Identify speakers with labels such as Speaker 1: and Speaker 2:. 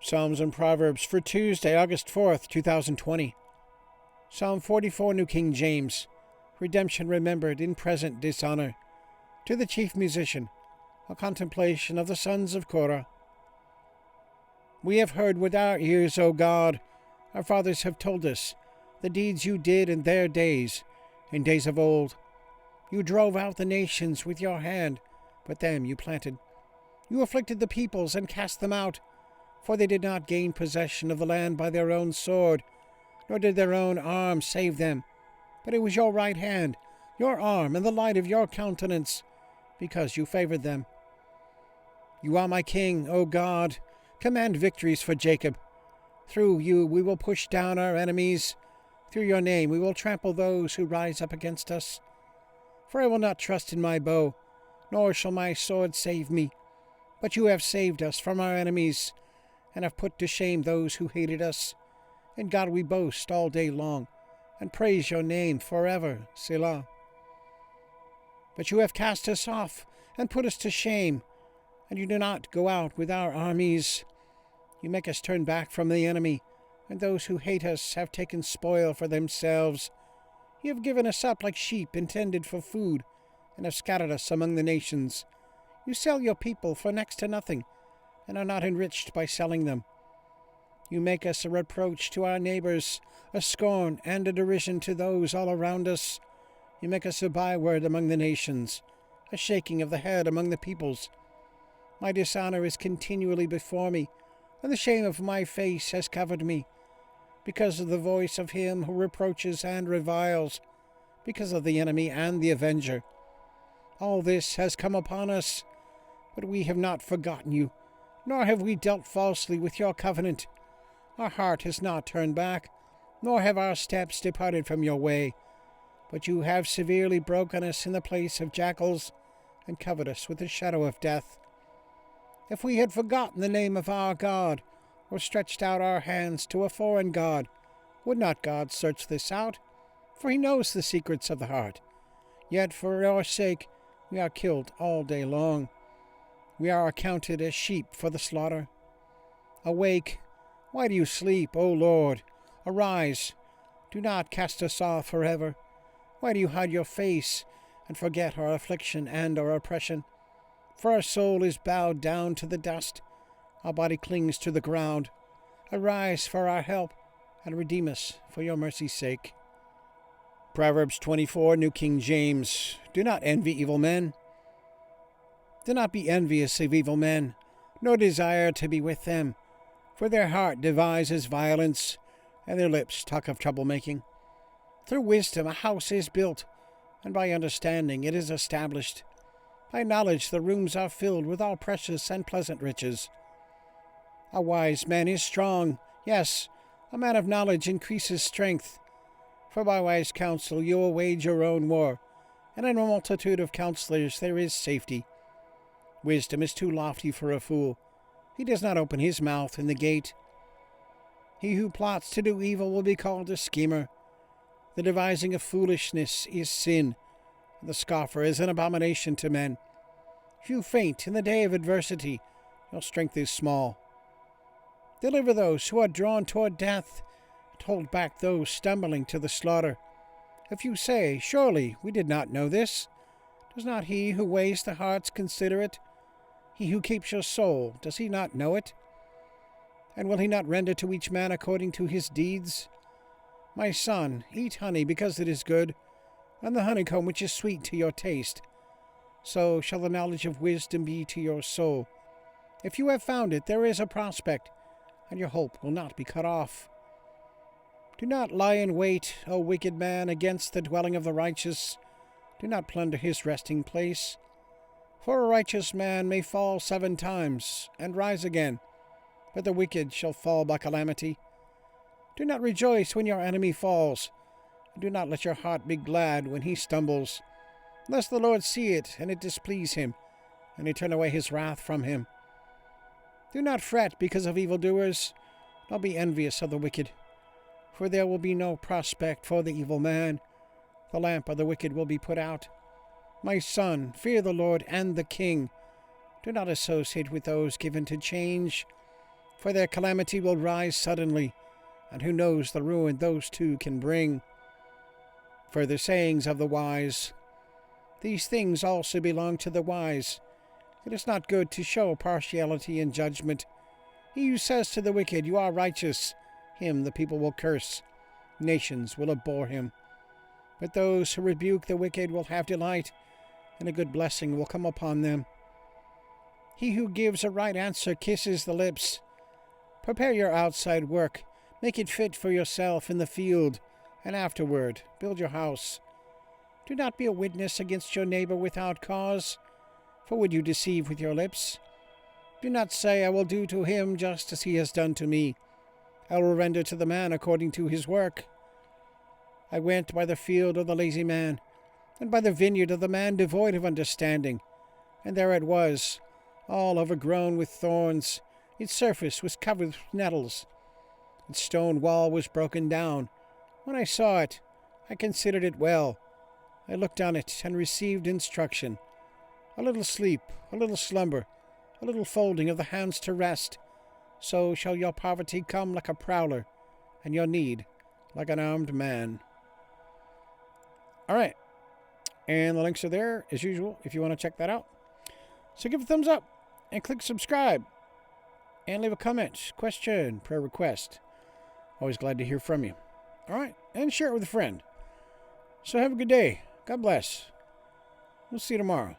Speaker 1: Psalms and Proverbs for Tuesday, August 4th, 2020. Psalm 44, New King James. Redemption remembered in present dishonor. To the chief musician, a contemplation of the sons of Korah. We have heard with our ears, O God. Our fathers have told us the deeds you did in their days, in days of old. You drove out the nations with your hand, but them you planted. You afflicted the peoples and cast them out, for they did not gain possession of the land by their own sword, nor did their own arm save them. But it was your right hand, your arm, and the light of your countenance, because you favored them. You are my king, O God. Command victories for Jacob. Through you we will push down our enemies. Through your name we will trample those who rise up against us. For I will not trust in my bow, nor shall my sword save me. But you have saved us from our enemies, and have put to shame those who hated us. In God we boast all day long, and praise your name forever. Selah. But you have cast us off, and put us to shame, and you do not go out with our armies. You make us turn back from the enemy, and those who hate us have taken spoil for themselves. You have given us up like sheep intended for food, and have scattered us among the nations. You sell your people for next to nothing, and are not enriched by selling them. You make us a reproach to our neighbors, a scorn and a derision to those all around us. You make us a byword among the nations, a shaking of the head among the peoples. My dishonor is continually before me, and the shame of my face has covered me, because of the voice of him who reproaches and reviles, because of the enemy and the avenger. All this has come upon us, but we have not forgotten you, nor have we dealt falsely with your covenant. Our heart has not turned back, nor have our steps departed from your way. But you have severely broken us in the place of jackals, and covered us with the shadow of death. If we had forgotten the name of our God, or stretched out our hands to a foreign god, would not God search this out? For he knows the secrets of the heart. Yet for your sake we are killed all day long. We are accounted as sheep for the slaughter. Awake, why do you sleep, O Lord? Arise, do not cast us off forever. Why do you hide your face and forget our affliction and our oppression? For our soul is bowed down to the dust, our body clings to the ground. Arise for our help, and redeem us for your mercy's sake. Proverbs 24, New King James. Do not envy evil men. Do not be envious of evil men, nor desire to be with them, for their heart devises violence, and their lips talk of troublemaking. Through wisdom a house is built, and by understanding it is established. By knowledge the rooms are filled with all precious and pleasant riches. A wise man is strong, yes, a man of knowledge increases strength. For by wise counsel you will wage your own war, and in a multitude of counselors there is safety. Wisdom is too lofty for a fool. He does not open his mouth in the gate. He who plots to do evil will be called a schemer. The devising of foolishness is sin. The scoffer is an abomination to men. If you faint in the day of adversity, your strength is small. Deliver those who are drawn toward death, and hold back those stumbling to the slaughter. If you say, surely we did not know this, does not he who weighs the hearts consider it? He who keeps your soul, does he not know it? And will he not render to each man according to his deeds? My son, eat honey because it is good, and the honeycomb which is sweet to your taste. So shall the knowledge of wisdom be to your soul. If you have found it, there is a prospect, and your hope will not be cut off. Do not lie in wait, O wicked man, against the dwelling of the righteous. Do not plunder his resting place. For a righteous man may fall 7 times, and rise again, but the wicked shall fall by calamity. Do not rejoice when your enemy falls, and do not let your heart be glad when he stumbles, lest the Lord see it, and it displease him, and he turn away his wrath from him. Do not fret because of evildoers, nor be envious of the wicked, for there will be no prospect for the evil man. The lamp of the wicked will be put out. My son, fear the Lord and the king. Do not associate with those given to change, for their calamity will rise suddenly, and who knows the ruin those two can bring. Further sayings of the wise. These things also belong to the wise. It is not good to show partiality in judgment. He who says to the wicked, "You are righteous," him the people will curse. Nations will abhor him. But those who rebuke the wicked will have delight, and a good blessing will come upon them. He who gives a right answer kisses the lips. Prepare your outside work. Make it fit for yourself in the field, and afterward build your house. Do not be a witness against your neighbor without cause, for would you deceive with your lips? Do not say, "I will do to him just as he has done to me. I will render to the man according to his work." I went by the field of the lazy man, and by the vineyard of the man devoid of understanding, and there it was, all overgrown with thorns. Its surface was covered with nettles. Its stone wall was broken down. When I saw it, I considered it well. I looked on it and received instruction. A little sleep, a little slumber, a little folding of the hands to rest. So shall your poverty come like a prowler, and your need like an armed man. All right. And the links are there, as usual, if you want to check that out. So give a thumbs up, and click subscribe, and leave a comment, question, prayer request. Always glad to hear from you. All right, and share it with a friend. So have a good day. God bless. We'll see you tomorrow.